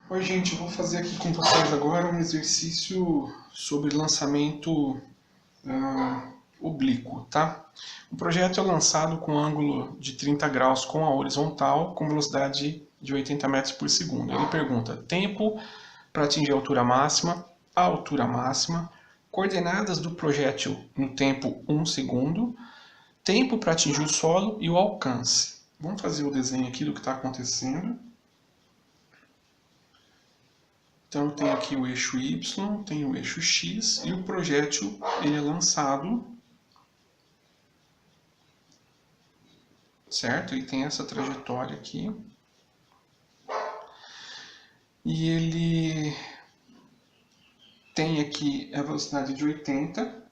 Oi, gente, eu vou fazer aqui com vocês agora um exercício sobre lançamento oblíquo, tá? O projeto é lançado com ângulo de 30 graus com a horizontal, com velocidade de 80 metros por segundo. Ele pergunta tempo para atingir a altura máxima, coordenadas do projétil no tempo 1 segundo, tempo para atingir o solo e o alcance. Vamos fazer o desenho aqui do que está acontecendo. Então eu tenho aqui o eixo Y, tenho o eixo X e o projétil ele é lançado, certo? Ele tem essa trajetória aqui. E ele tem aqui a velocidade de 80.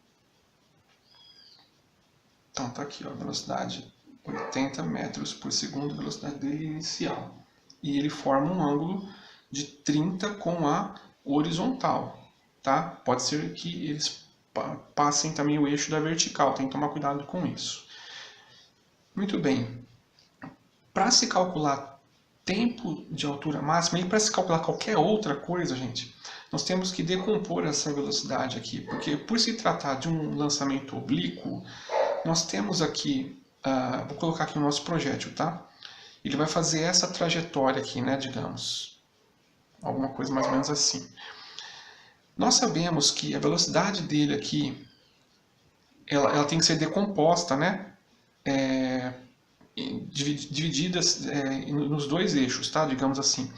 Então tá aqui, ó, a velocidade 80 metros por segundo, a velocidade dele inicial. E ele forma um ângulo de 30 com a horizontal, tá? Pode ser que eles passem também o eixo da vertical, tem que tomar cuidado com isso. Muito bem. Para se calcular tempo de altura máxima e para se calcular qualquer outra coisa, gente, nós temos que decompor essa velocidade aqui, porque por se tratar de um lançamento oblíquo, nós temos aqui, vou colocar aqui o nosso projétil, tá? Ele vai fazer essa trajetória aqui, né, digamos. Alguma coisa mais ou menos assim. Nós sabemos que a velocidade dele aqui, ela tem que ser decomposta, né? Divididas nos dois eixos, tá? Digamos assim.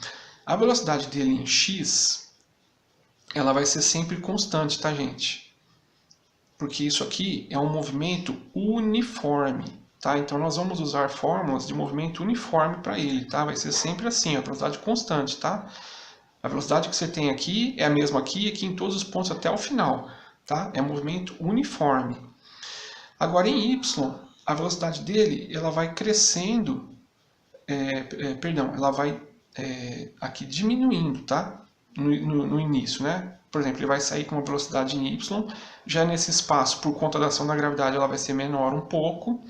A velocidade dele em x, ela vai ser sempre constante, tá, gente? Porque isso aqui é um movimento uniforme, tá? Então nós vamos usar fórmulas de movimento uniforme para ele, tá? Vai ser sempre assim, a velocidade constante, tá? A velocidade que você tem aqui é a mesma aqui em todos os pontos até o final, tá? É um movimento uniforme. Agora em y, a velocidade dele ela vai crescendo, ela vai aqui diminuindo, tá? No início, né? Por exemplo, ele vai sair com uma velocidade em y, já nesse espaço, por conta da ação da gravidade, ela vai ser menor um pouco.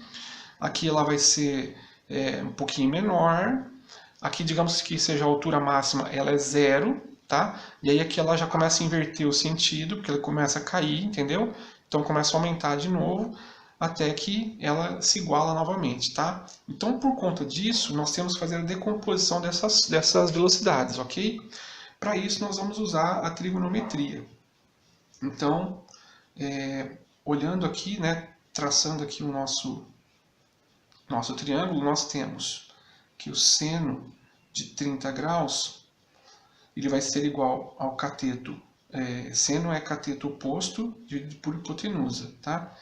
Aqui ela vai ser um pouquinho menor. Aqui, digamos que seja a altura máxima, ela é 0, tá? E aí aqui ela já começa a inverter o sentido, porque ela começa a cair, entendeu? Então começa a aumentar de novo, até que ela se iguala novamente, tá? Então, por conta disso, nós temos que fazer a decomposição dessas velocidades, ok? Para isso, nós vamos usar a trigonometria. Então, olhando aqui, né, traçando aqui o nosso triângulo, nós temos que o seno de 30 graus ele vai ser igual ao cateto. Seno é cateto oposto dividido por hipotenusa, tá?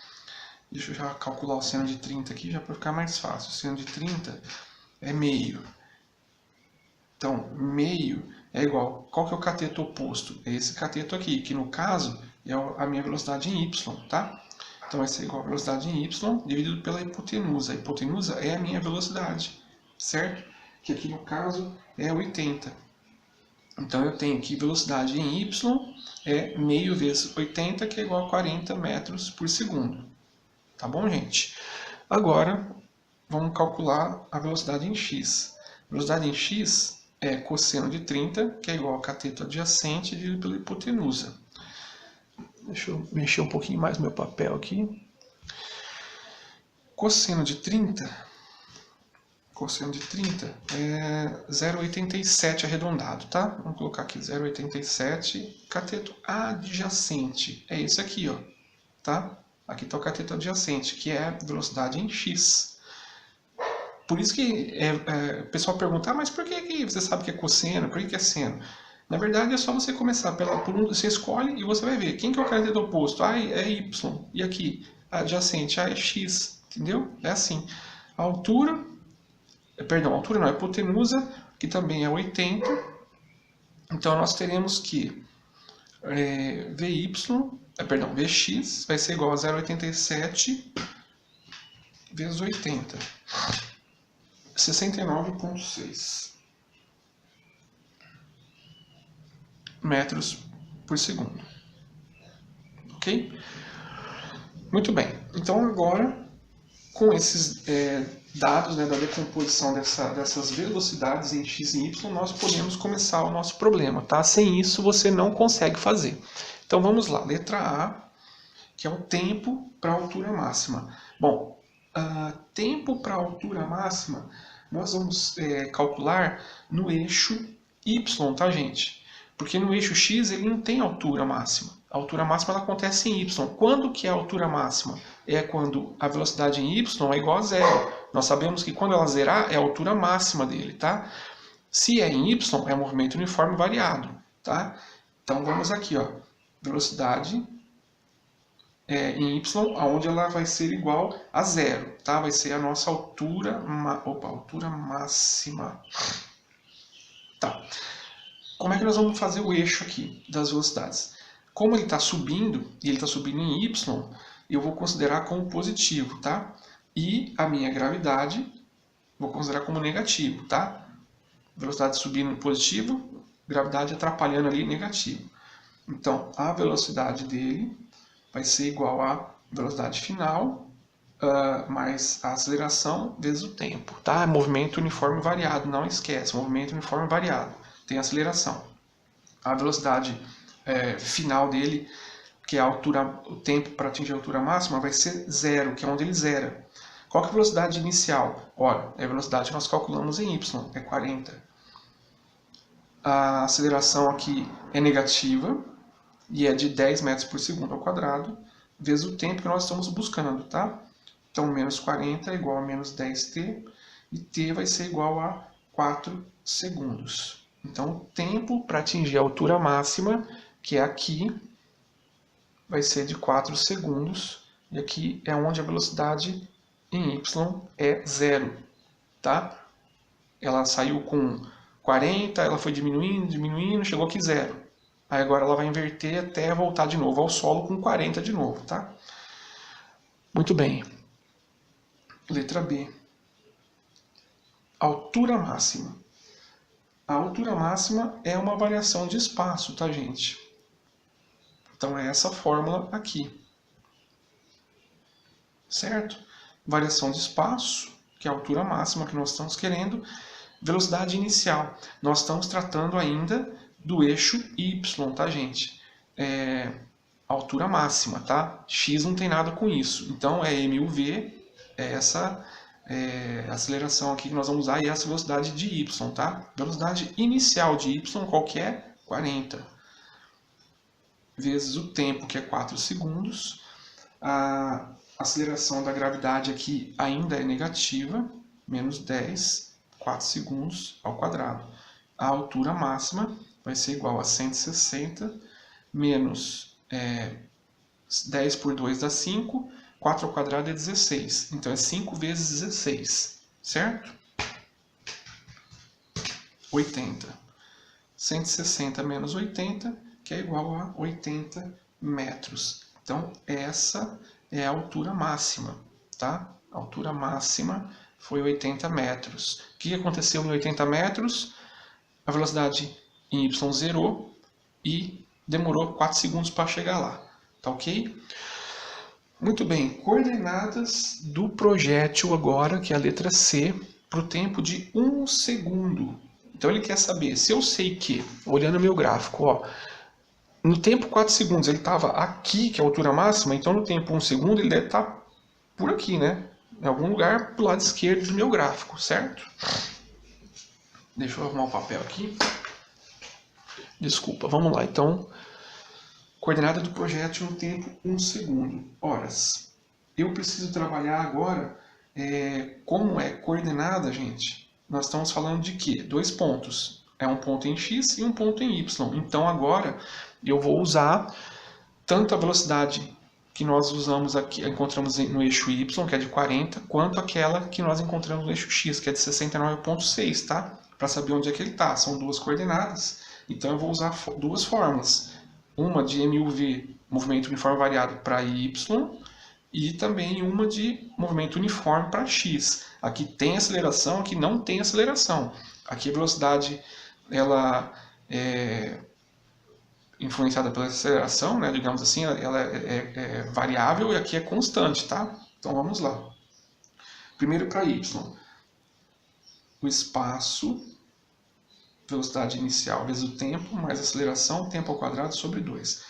Deixa eu já calcular o seno de 30 aqui, já para ficar mais fácil. O seno de 30 é meio. Então, meio é igual. Qual que é o cateto oposto? É esse cateto aqui, que no caso é a minha velocidade em y, tá? Então vai ser igual a velocidade em y dividido pela hipotenusa. A hipotenusa é a minha velocidade, certo? Que aqui no caso é 80. Então eu tenho que velocidade em y é meio vezes 80, que é igual a 40 metros por segundo. Tá bom, gente? Agora vamos calcular a velocidade em x. A velocidade em x é cosseno de 30, que é igual ao cateto adjacente dividido pela hipotenusa. Deixa eu mexer um pouquinho mais meu papel aqui. Cosseno de 30 é 0,87 arredondado, tá? Vamos colocar aqui 0,87, cateto adjacente. É esse aqui, ó, tá? Aqui está o cateto adjacente, que é a velocidade em x. Por isso que o pessoal pergunta, mas por que você sabe que é cosseno? Por que é seno? Na verdade, é só você começar por um, você escolhe e você vai ver. Quem que é o cateto oposto? É y. E aqui, adjacente, é x. Entendeu? É assim. A altura, a altura não, a hipotenusa, que também é 80. Então, nós teremos que Vx vai ser igual a 0,87 vezes 80. 69,6 metros por segundo. Ok? Muito bem. Então agora, com esses dados, né, da decomposição dessas velocidades em x e y, nós podemos começar o nosso problema, tá? Sem isso você não consegue fazer. Então vamos lá, letra A, que é o tempo para a altura máxima. Bom, tempo para a altura máxima, nós vamos calcular no eixo y, tá, gente? Porque no eixo x ele não tem altura máxima. A altura máxima ela acontece em y. Quando que é a altura máxima? É quando a velocidade em y é igual a zero. Nós sabemos que quando ela zerar é a altura máxima dele, tá? Se é em y, é movimento uniforme variado, tá? Então vamos aqui, ó, velocidade em y, onde ela vai ser igual a zero, tá? Vai ser a nossa altura, altura máxima. Tá. Como é que nós vamos fazer o eixo aqui das velocidades? Como ele está subindo, e ele está subindo em y, eu vou considerar como positivo, tá? E a minha gravidade, vou considerar como negativo, tá? Velocidade subindo positivo, gravidade atrapalhando ali negativo. Então, a velocidade dele vai ser igual à velocidade final mais a aceleração vezes o tempo, tá? Movimento uniforme variado, não esquece, movimento uniforme variado, tem aceleração. A velocidade final dele, que é a altura, o tempo para atingir a altura máxima, vai ser zero, que é onde ele zera. Qual que é a velocidade inicial? Olha, é a velocidade que nós calculamos em y, é 40. A aceleração aqui é negativa, e é de 10 metros por segundo ao quadrado, vezes o tempo que nós estamos buscando, tá? Então, menos 40 é igual a menos 10t, e t vai ser igual a 4 segundos. Então, o tempo para atingir a altura máxima, que é aqui, vai ser de 4 segundos, e aqui é onde a velocidade em y é zero, tá? Ela saiu com 40, ela foi diminuindo, diminuindo, chegou aqui zero. Aí agora ela vai inverter até voltar de novo ao solo com 40 de novo, tá? Muito bem. Letra B. Altura máxima. A altura máxima é uma variação de espaço, tá, gente? Então é essa fórmula aqui. Certo? Variação de espaço, que é a altura máxima que nós estamos querendo. Velocidade inicial. Nós estamos tratando ainda do eixo y, tá, gente? Altura máxima, tá? X não tem nada com isso. Então, é mUv, é essa aceleração aqui que nós vamos usar, e essa velocidade de y, tá? Velocidade inicial de y, qual que é? 40. Vezes o tempo, que é 4 segundos. A aceleração da gravidade aqui ainda é negativa, menos 10, 4 segundos ao quadrado. A altura máxima vai ser igual a 160 menos 10 por 2 dá 5, 4 ao quadrado é 16. Então é 5 vezes 16, certo? 80. 160 menos 80, que é igual a 80 metros. Então essa é a altura máxima, tá? A altura máxima foi 80 metros. O que aconteceu em 80 metros? A velocidade em y zerou e demorou 4 segundos para chegar lá. Tá ok? Muito bem. Coordenadas do projétil agora, que é a letra C, para o tempo de 1 segundo. Então ele quer saber, se eu sei que, olhando o meu gráfico, ó, no tempo 4 segundos ele estava aqui, que é a altura máxima, então no tempo 1 segundo ele deve estar por aqui, né? Em algum lugar do lado esquerdo do meu gráfico, certo? Deixa eu arrumar o papel aqui. Desculpa, vamos lá. Então, coordenada do projétil no tempo 1 segundo. Horas. Eu preciso trabalhar agora, como é coordenada, gente, nós estamos falando de quê? 2 pontos. É um ponto em x e um ponto em y. Então, agora, eu vou usar tanto a velocidade que nós usamos aqui, encontramos no eixo y, que é de 40, quanto aquela que nós encontramos no eixo x, que é de 69,6, tá? Para saber onde é que ele está. São 2 coordenadas. Então eu vou usar 2 fórmulas. Uma de mUv, movimento uniforme variado, para y, e também uma de movimento uniforme para x. Aqui tem aceleração, aqui não tem aceleração. Aqui a velocidade ela é influenciada pela aceleração, né, digamos assim, ela é variável, e aqui é constante, tá? Então vamos lá. Primeiro para y, o espaço, velocidade inicial vezes o tempo, mais aceleração, tempo ao quadrado sobre 2.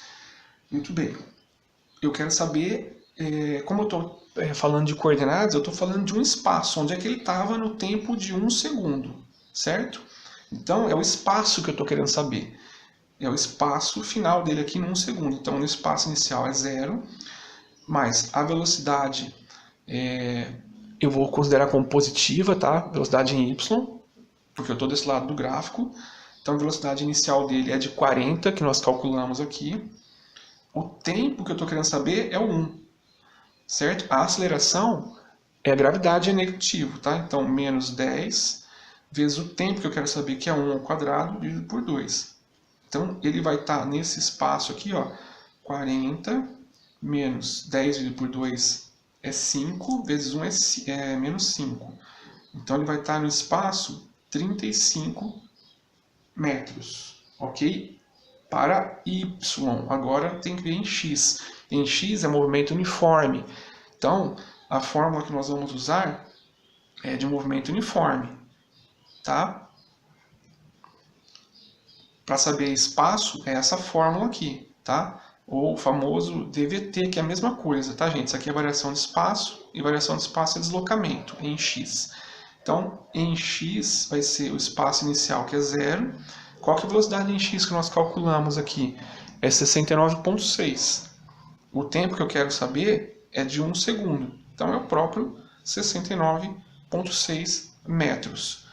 Muito bem. Eu quero saber, como eu estou falando de coordenadas, eu estou falando de um espaço, onde é que ele estava no tempo de 1 segundo, certo? Então, é o espaço que eu estou querendo saber. É o espaço final dele aqui em 1 segundo. Então, no espaço inicial é 0, mais a velocidade, eu vou considerar como positiva, tá? Velocidade em y, porque eu estou desse lado do gráfico. Então, a velocidade inicial dele é de 40, que nós calculamos aqui. O tempo que eu estou querendo saber é o 1, certo? A aceleração é a gravidade, é negativo, tá? Então, menos 10 vezes o tempo que eu quero saber, que é 1 ao quadrado, dividido por 2. Então, ele vai estar nesse espaço aqui, ó, 40 menos 10 dividido por 2 é 5, vezes 1 é menos 5. Então, ele vai estar no espaço 35 metros, ok? Para y, agora tem que ver em x. Em x é movimento uniforme. Então, a fórmula que nós vamos usar é de movimento uniforme, tá? Para saber espaço, é essa fórmula aqui, tá? Ou o famoso DVT, que é a mesma coisa, tá, gente? Isso aqui é variação de espaço, e variação de espaço é deslocamento, em x. Então, em x vai ser o espaço inicial, que é 0. Qual que é a velocidade em x que nós calculamos aqui? É 69,6. O tempo que eu quero saber é de 1 segundo. Então, é o próprio 69,6 metros.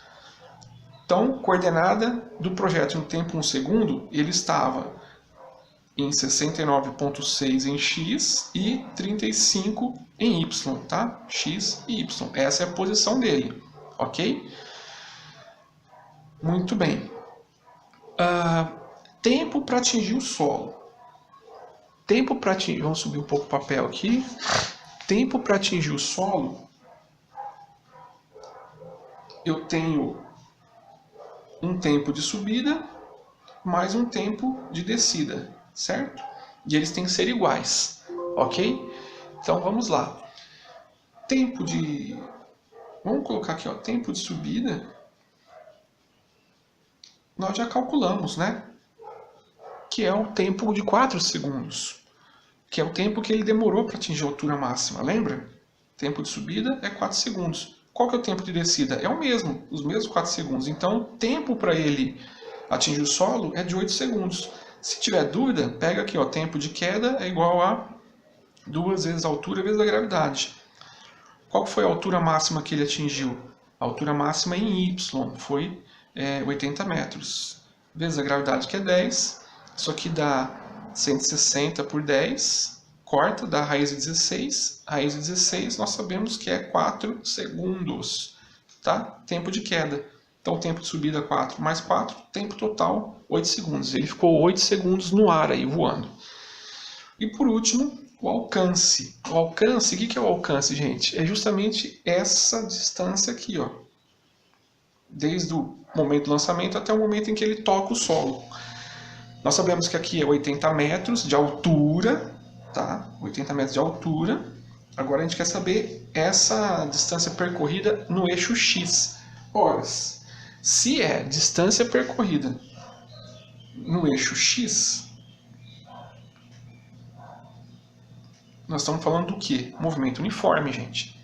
Então, coordenada do projeto em tempo 1 segundo, ele estava em 69,6 em x e 35 em y, tá? X e y. Essa é a posição dele, ok? Muito bem. Tempo para atingir o solo. Tempo para atingir... Vamos subir um pouco o papel aqui. Tempo para atingir o solo, eu tenho um tempo de subida mais um tempo de descida, certo? E eles têm que ser iguais, ok? Então vamos lá. Tempo de... Vamos colocar aqui, ó, tempo de subida. Nós já calculamos, né? Que é o tempo de 4 segundos. Que é o tempo que ele demorou para atingir a altura máxima, lembra? Tempo de subida é 4 segundos. Qual que é o tempo de descida? É o mesmo, os mesmos 4 segundos. Então, o tempo para ele atingir o solo é de 8 segundos. Se tiver dúvida, pega aqui, ó, tempo de queda é igual a 2 vezes a altura vezes a gravidade. Qual foi a altura máxima que ele atingiu? A altura máxima em y foi 80 metros. Vezes a gravidade, que é 10. Isso aqui dá 160 por 10. Corta, dá raiz de 16. Raiz de 16 nós sabemos que é 4 segundos. Tá? Tempo de queda. Então, tempo de subida 4 mais 4, tempo total 8 segundos. Ele ficou 8 segundos no ar aí, voando. E por último, o alcance. O alcance, o que é o alcance, gente? É justamente essa distância aqui, ó. Desde o momento do lançamento até o momento em que ele toca o solo. Nós sabemos que aqui é 80 metros de altura, tá? 80 metros de altura. Agora a gente quer saber essa distância percorrida no eixo X. Ora, se é distância percorrida no eixo X, nós estamos falando do quê? Movimento uniforme, gente.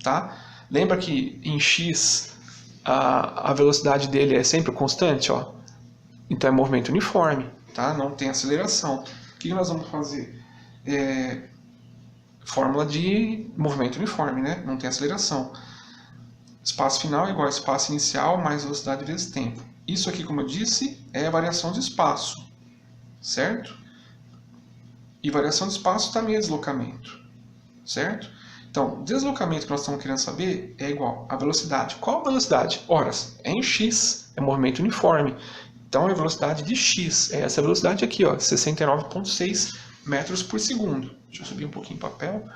Tá? Lembra que em X a velocidade dele é sempre constante? Ó? Então é movimento uniforme, tá? Não tem aceleração. O que nós vamos fazer? Fórmula de movimento uniforme, né? Não tem aceleração. Espaço final é igual a espaço inicial mais velocidade vezes tempo. Isso aqui, como eu disse, é a variação de espaço, certo? E variação de espaço também é deslocamento, certo? Então, o deslocamento que nós estamos querendo saber é igual a velocidade. Qual a velocidade? Ora, é em x, é movimento uniforme. Então, é a velocidade de x. É essa velocidade aqui, ó, 69,6 metros por segundo. Deixa eu subir um pouquinho o papel.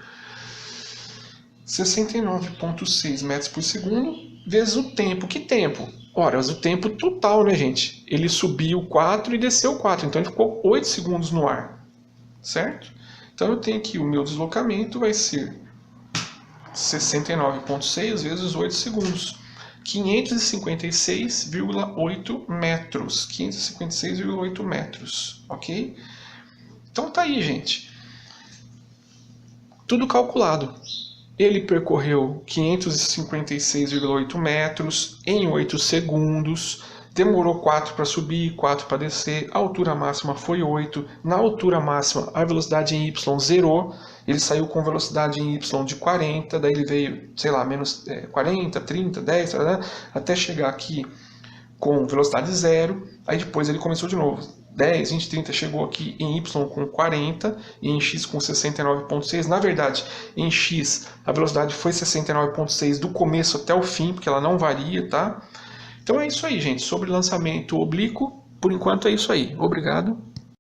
69,6 metros por segundo vezes o tempo. Que tempo? Ora, o tempo total, né, gente? Ele subiu 4 e desceu 4, então ele ficou 8 segundos no ar, certo? Então eu tenho aqui o meu deslocamento vai ser 69,6 vezes 8 segundos. 556,8 metros. 556,8 metros, ok? Então tá aí, gente. Tudo calculado. Ele percorreu 556,8 metros em 8 segundos. Demorou 4 para subir, 4 para descer. A altura máxima foi 8. Na altura máxima, a velocidade em y zerou. Ele saiu com velocidade em y de 40, daí ele veio, sei lá, menos 40, 30, 10, até chegar aqui com velocidade zero. Aí depois ele começou de novo. 10, 20, 30, chegou aqui em y com 40 e em x com 69,6. Na verdade, em x a velocidade foi 69,6 do começo até o fim, porque ela não varia, tá? Então é isso aí, gente. Sobre lançamento oblíquo, por enquanto é isso aí. Obrigado.